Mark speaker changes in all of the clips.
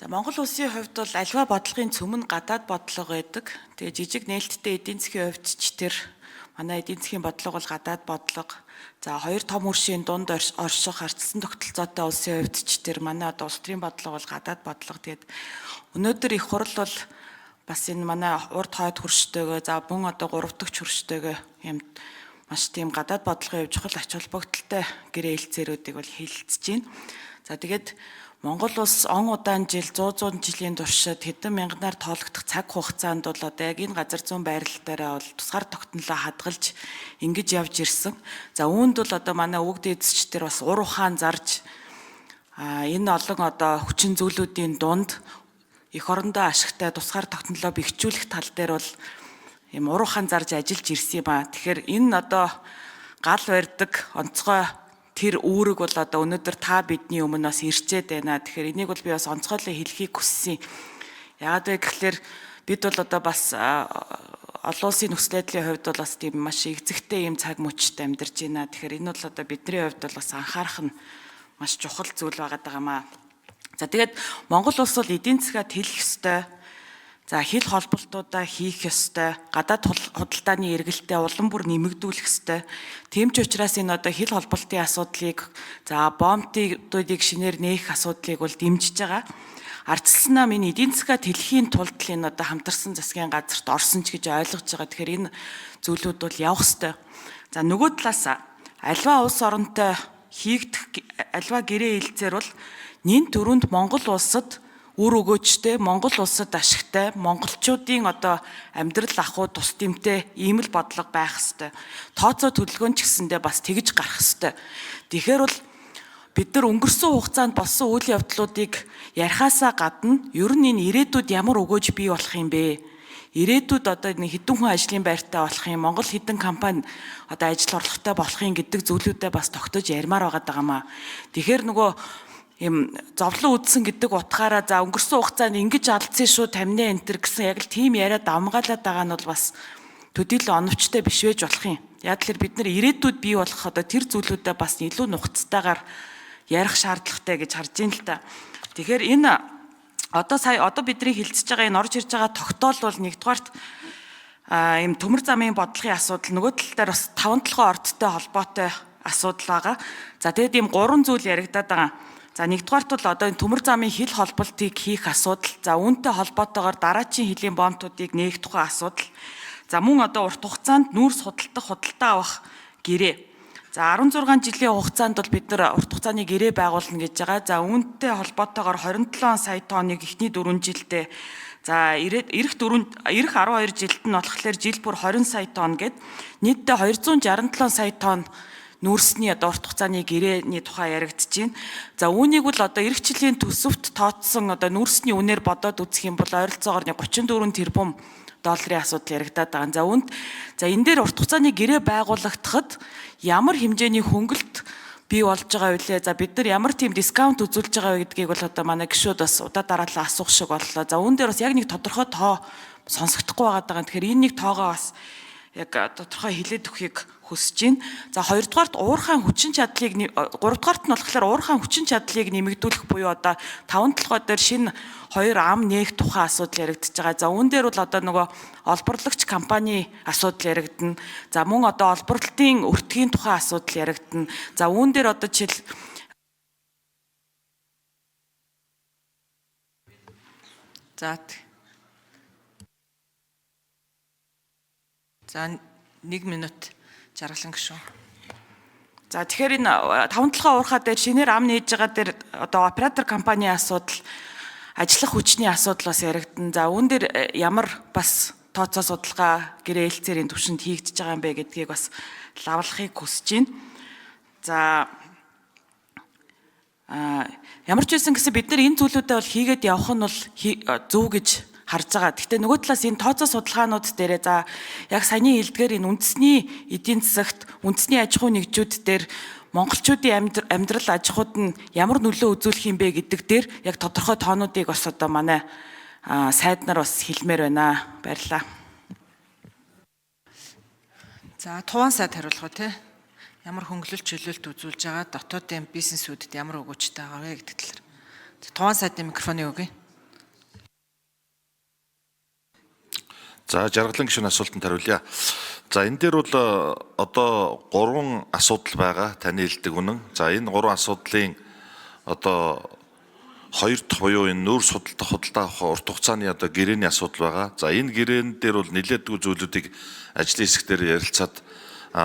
Speaker 1: За Монгол улсын хувьд бол аливаа бодлогын цөм нь гадаад бодлого байдаг. Тэгээ жижиг нээлттэй эдийн засгийн хувьд ч тэр манай эдийн засгийн бодлого бол гадаад бодлого. За хоёр том хөршийн дунд орших харьцсан тогтолцоотой улсын хувьд ч тэр манай одоо улс төрийн бодлого бол гадаад бодлого. Тэгээд өнөөдөр их хурл бол бас энэ манай урд хойд хөрштэйгээ за мөн одоо 3 дахь хөрштэйгээ юм маш тийм гадаад бодлогын хувьд чухал ач холбогдолтой гэрээ хэлцээрүүдийг бол хэлэлцэж байна. За тэгээд Монгол улс он удаан жил 100 жилийн туршид хэдэн мянганаар тоологдох цаг хугацаанд бол одоо яг энэ газар зүйн байрлал дээрээ бол тусгаар тогтнолоо хадгалж ингэж явж ирсэн. За үүнд бол одоо манай өвөг дээдсч тэр бас ур ухаан зарж энэ олон одоо хүчин зүйлүүдийн дунд эх орондоо ашигтай тусгаар тогтнолоо бэхжүүлэх тал дээр бол юм ур ухаан зарж ажиллаж ирсэн юм а. Тэгэхээр энэ одоо гал барьдаг онцгой тэр үүрэг бол одоо өнөөдөр та бидний өмнө бас ирчээд байна. Тэгэхээр энийг бол би бас онцгойлон хэлхийг хүссэн. Яагаад вэ гэхээр бид бол одоо бас олон улсын нөхцөл байдлын хувьд бол бас тийм маш эзэгтэй юм цаг мөчтэй амьдарч байна. Тэгэхээр энэ бол одоо бидний хувьд бол бас анхаарах нь маш чухал зүйл байгаад байгаа маа. За тэгээд Монгол улс бол эдийн засгаа тэлэх ёстой. За хил холболтуудаа хийх ёстой, гадаад худалдааны эргэлтээ улам бүр нэмэгдүүлэх ёстой. Тийм ч учраас энэ одоо хил холболтын асуудлыг за бомбуудыг шинээр нээх асуудлыг бол дэмжиж байгаа. Ардчилсан нам энэ эдийн засгаа тэлхийн тулд л энэ одоо хамтарсан засгийн газарт орсон ч гэж ойлгож байгаа. Тэгэхээр энэ зүйлүүд бол явах ёстой. За нөгөө талаас альва улс оронтой хийгдэх альва гэрээ хэлцээр бол нэн төрөнд Монгол улсад үр өгөөжтэй, Монгол улсад ашигтай, монголчуудын одоо амьдрал ахуй тус дэмтэй ийм л бодлого байх ёстой. Тооцоо төлөвлөгөөн ч гэсэндээ бас тэгж гарах ёстой. Тэгэхээр бол бид нар өнгөрсөн хугацаанд болсон үйл явдлуудыг ярихаасаа гадна ер нь энэ ирээдүйд ямар өгөөж бий болох юм бэ? Ирээдүйд одоо нэг хэдэн хүн ажлын байртай болох юм, Монгол хэдэн компани одоо ажил орлоготой болох юм гэдэг зүйлүүдэд бас тогтож ярмаар байгаа маа. Тэгэхээр нөгөө юм зовлон үүдсэн гэдэг утгаараа за өнгөрсөн хугацаанд ингэж алдсан шүү тамина энтер гэсэн яг л тийм яриад амгаалаад байгаа нь бол бас төдийлөн оновчтой биш байж болох юм. Яг л бид нар ирээдүйд бий болох одоо тэр зүйлүүдэд бас илүү нухацтайгаар ярих шаардлагатай гэж харж байна л да. Тэгэхээр энэ одоо бидний хэлцэж байгаа энэ орж ирж байгаа тогтоол бол нэгдүгээрт юм төмөр замын бодлогын асуудал нөгөө тал дээр бас 5 ордтой холбоотой асуудал байгаа. За тэгээд ийм 3 зүйл яригадаад байгаа. За нэгдүгээрт бол одоо энэ төмөр замын хил холболтыг хийх асуудал. За үүнтэй холбоотойгоор дараачийн хилийн бомтуудыг нээх тухай асуудал. За мөн одоо урт хугацаанд нүүрс худалдаа авах гэрээ. За 16 жилийн хугацаанд бол бид нар урт хугацааны гэрээ байгуулна гэж байгаа. За үүнтэй холбоотойгоор 27 сая тонныг эхний 4 жилдээ за эх 12 жилд нь болохоор жил бүр 20 сая тонн гэд нийтдээ 267 сая тонн нүүрсний одоо урт хугацааны гэрээний тухай яригдчихээн. За үүнийг бол одоо эх жилийн төсөвт тооцсон одоо нүүрсний үнээр бодоод үзэх юм бол ойролцоогоор 34 тэрбум долларын асуудал яригдаад байгаа. За үүнд энэ дээр урт хугацааны гэрээ байгуулагдахад ямар хэмжээний хөнгөлөлт бий болж байгаа вэ? За бид нар ямар тийм дискаунт үзүүлж байгаа вэ гэдгийг бол одоо манай гишүүд бас удаа дараалал асуух шиг боллоо. За үүн дээр бас яг нэг тодорхой тоо сонсогдохгүй байгаа. Тэгэхээр энэ нэг тоогоо бас яг тодорхой хилээд өгөхийг хүсэж байна. За хоёрдугаарт уурхайн хүчин чадлыг гуравдугаарт нь болохоор уурхайн хүчин чадлыг нэмэгдүүлэх буюу одоо 5 толгой дээр шинэ 2 ам нээх тухайн асуудал яригдчихэж байгаа. За үүн дээр бол одоо нөгөө олборлагч компани асуудал яригдана. За мөн одоо олборлолтын өртгийн тухайн асуудал яригдана. За үүн дээр одоо жишээл За 1 минут жаргалан гişүн. За тэгэхээр энэ 5 толгой уурхаа дээр шинээр ам нээж байгаа дээр одоо оператор компанийн асуудал, ажиллах хүчний асуудал бас яригдана. За үүн дээр ямар бас тооцоо судалгаа гэрээ хэлцээрийн түвшинд хийгдэж байгаа юм бэ гэдгийг бас лавлахыг хүсэж байна. За ямар ч байсан гэсэн бид нар энэ зүйлүүдэд бол хийгээд явах нь бол зөв гэж харж байгаа. Гэхдээ нөгөө талаас энэ тооцоо судалгаанууд дээрээ за яг саяны хэлдгээр энэ үндэсний эдийн засагт үндэсний аж ахуй нэгжүүд дээр монголчуудын амьдрал аж ахуйд нь ямар нөлөө үзүүлэх юм бэ гэдэг дээр яг тодорхой тоонуудыг бас одоо манай сайд нар бас хэлмээр байна. Баярлалаа.
Speaker 2: За Туван сайд хариулах уу те? Ямар хөнгөлөлт чөлөөлт үзүүлж байгаа дотоодын бизнесүүдэд ямар өгөөжтэй байгаа вэ гэдэг талаар. Туван сайдын микрофоны өгье.
Speaker 3: За жаргалан гишүүн асуултанд хариулъя. За энэ дээр бол одоо 3 асуудал байгаа таны хэлдэг үнэн. За энэ 3 асуудлын одоо 2 дахь буюу энэ нүүр худалдаа авах урт хугацааны одоо гэрээний асуудал байгаа. За энэ гэрээн дээр бол нэлээдгүй зүйлүүдийг ажлын хэсгээр ярилцаад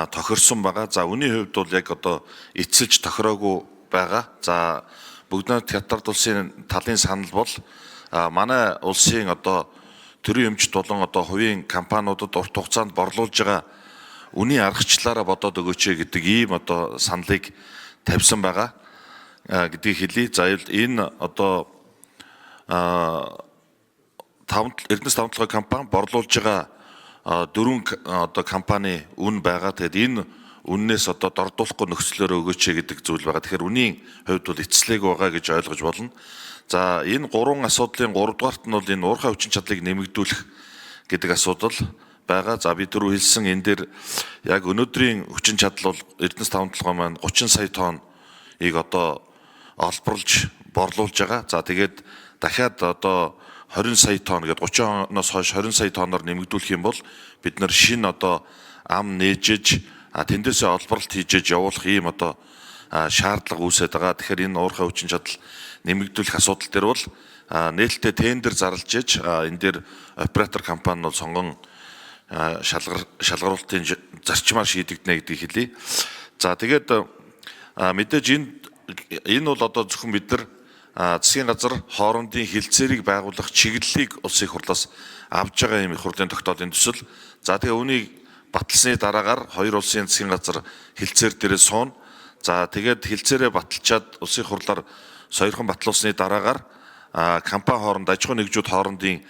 Speaker 3: тохирсон байгаа. За үүний хувьд бол яг одоо эцэлж тохироогүй байгаа. За бүгд хятад улсын талын санал бол манай улсын одоо төрийн өмчт болон одоо хувийн компаниудад урт хугацаанд борлуулж байгаа үнийн аргачлалаараа бодоод өгөөч гэдэг ийм одоо саналыг тавьсан байгаа гэдгийг хэлье. За энэ одоо Эрдэнэс тавталгын компани борлуулж байгаа 4 одоо компани үн байгаа. Тэгэд энэ үннээс одоо дордуулахгүй нөхцлөөр өгөөч гэдэг зүйл байгаа. Тэгэхээр үнийн хувьд бол эцэлэг байгаа гэж ойлгож болно. За энэ 3 асуудлын 3 дугаарт нь бол энэ уурхай хүчин чадлыг нэмэгдүүлэх гэдэг асуудал байгаа. За би түрүү хэлсэн энэ дээр яг өнөөдрийн хүчин чадал бол Эрдэнэс тавталгын маань 30 сая тонныг одоо олборлж борлуулж байгаа. За тэгээд дахиад одоо 20 сая тонн гэдэг 30 оноос хойш 20 сая тонноор нэмэгдүүлэх юм бол бид нар шинэ одоо ам нээжэж тэндээсээ олборлолт хийж явуулах ийм одоо шаардлага үүсээд байгаа. Тэгэхээр энэ уурхай хүчин чадал нэмэгдүүлэх асуудал дээр бол нээлттэй тендер зарлж иж энэ дээр оператор компани нь бол сонгон шалгаруулалтын зарчмаар шийдэгдэнэ гэдгийг хэлье. За тэгээд мэдээж энэ бол одоо зөвхөн бид нар засгийн газар хоорондын хилцээрийг байгуулах чиглэлийг улсын их хурлаас авж байгаа юм их хурлын тогтоолын төсөл. За тэгээ үүнийг баталсны дараагаар хоёр улсын засгийн газар хилцээр дээрээ суuna. За тэгээд хилцээрээ баталчаад улсын их хурлаар сойрхон батлуулсны дараагаар компани хооронд аж ахуй нэгжүүд хоорондын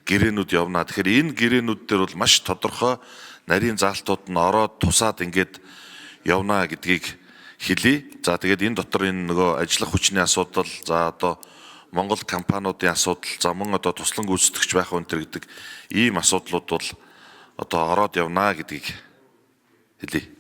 Speaker 3: гэрээнүүд явна. Тэгэхээр энэ гэрээнүүд дээр бол маш тодорхой нарийн заалтууд нь ороод тусаад ингээд явна гэдгийг хэлье. За тэгээд энэ дотор энэ нөгөө ажиллах хүчний асуудал, за одоо Монгол компаниудын асуудал, за мөн одоо туслан гүйцэтгэгч байх өнтер гэдэг ийм асуудлууд бол одоо ороод явна гэдгийг хэлье.